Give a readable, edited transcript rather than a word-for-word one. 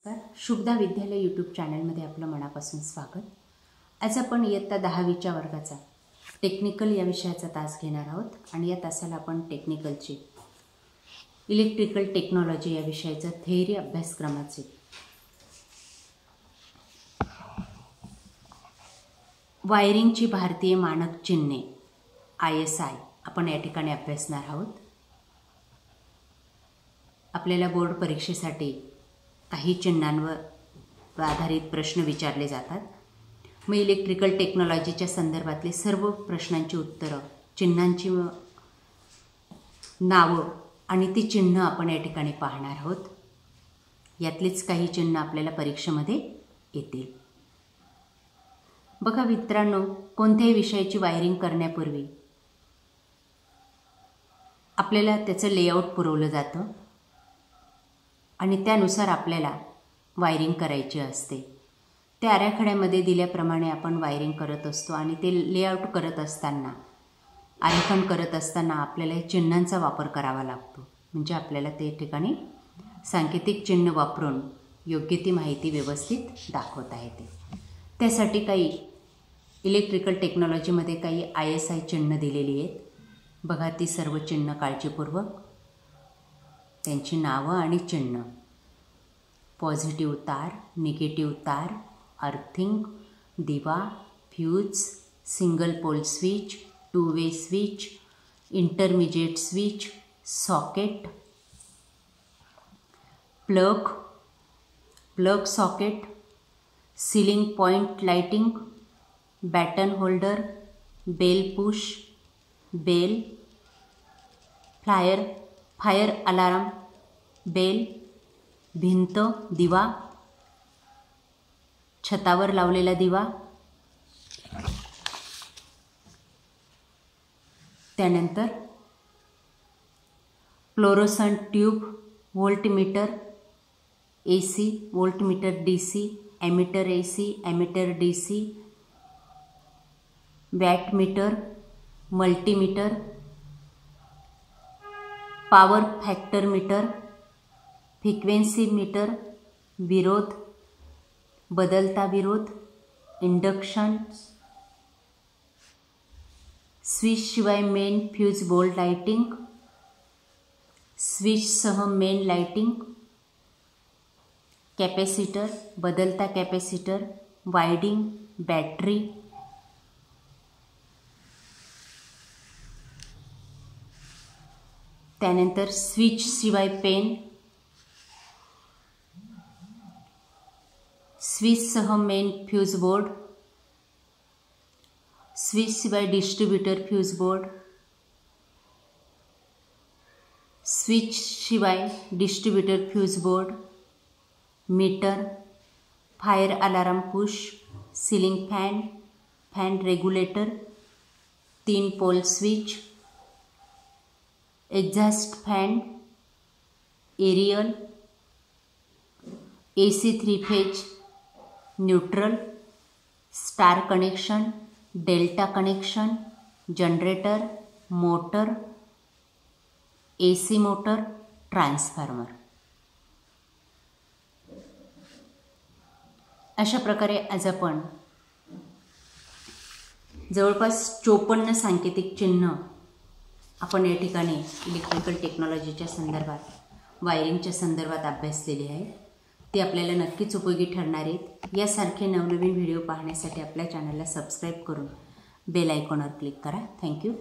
शुभदा विद्यालय यूट्यूब चॅनलमध्ये आपलं मनापासून स्वागत। आज आपण इयत्ता 10वीच्या वर्गाचा टेक्निकल या विषयाचा तास घेणार आहोत आणि या तासाला आपण टेक्निकलची इलेक्ट्रिकल टेक्नॉलॉजी या विषयाचा थेअरी अभ्यासक्रमाचे वायरिंगची भारतीय मानक चिन्हे ISI आपण या ठिकाणी अभ्यासणार आहोत। आपल्याला बोर्ड परीक्षेसाठी काही चिन्हांवर आधारित प्रश्न विचारले जातात। मग इलेक्ट्रिकल टेक्नॉलॉजीच्या संदर्भातले सर्व प्रश्नांची उत्तरं, चिन्हांची नावं आणि ती चिन्ह आपण या ठिकाणी पाहणार आहोत। यातलीच काही चिन्ह आपल्याला परीक्षेमध्ये येतील। बघा मित्रांनो, कोणत्याही विषयाची वायरिंग करण्यापूर्वी आपल्याला त्याचं लेआउट पुरवलं जातं आणि त्यानुसार आपल्याला वायरिंग करायची असते। त्या आराखड्यामध्ये दिल्याप्रमाणे आपण वायरिंग करत असतो आणि ते लेआउट करत असताना, आरेखन करत असताना आपल्याला चिन्हांचा वापर करावा लागतो। म्हणजे आपल्याला ते ठिकाणी सांकेतिक चिन्ह वापरून योग्य ती माहिती व्यवस्थित दाखवता येते। त्यासाठी काही इलेक्ट्रिकल टेक्नॉलॉजीमध्ये काही ISI चिन्ह दिलेली आहेत। बघा ती सर्व चिन्ह काळजीपूर्वक, त्यांची नावं आणि चिन्ह। पॉझिटिव्ह तार, निगेटिव्ह तार, अर्थिंग, दिवा, fuse, single pole switch, two way switch, intermediate switch, socket, plug socket, ceiling point lighting, batten holder, bell push, bell, fire alarm, bell, भिंत, दिवा, छतावर लावलेला दिवा, त्यानंतर fluorescent tube, voltmeter AC, voltmeter DC, ammeter AC, ammeter DC, wattmeter, multimeter, power factor meter, frequency meter, विरोध, बदलता विरोध, induction, switch शिवाय main fuse board lighting, switch सह मेन लाइटिंग, कॅपॅसिटर, बदलता कॅपॅसिटर, वायडिंग, बॅटरी, त्यानंतर स्विच शिवाय pen, switch सह main fuse board, switch शिवाय डिस्ट्रीब्यूटर फ्यूज बोर्ड, स्विच शिवाय distributor fuse board, meter, fire alarm push, ceiling fan, fan regulator, 3 pole switch, exhaust fan, aerial, AC 3 phase, neutral, star connection, delta connection, generator, motor, AC motor, transformer. अशा प्रकारे आज आपण जवळपास 54 सांकेतिक चिन्ह आपण या ठिकाणी इलेक्ट्रिकल टेक्नॉलॉजीच्या संदर्भात, वायरिंगच्या संदर्भात अभ्यासलेली आहे। ती आपल्याला नक्कीच उपयोगी ठरणार आहेत। यासारखे नवनवीन व्हिडिओ पाहण्यासाठी आपल्या चॅनलला सबस्क्राईब करून बेल आयकॉनवर क्लिक करा। थँक्यू।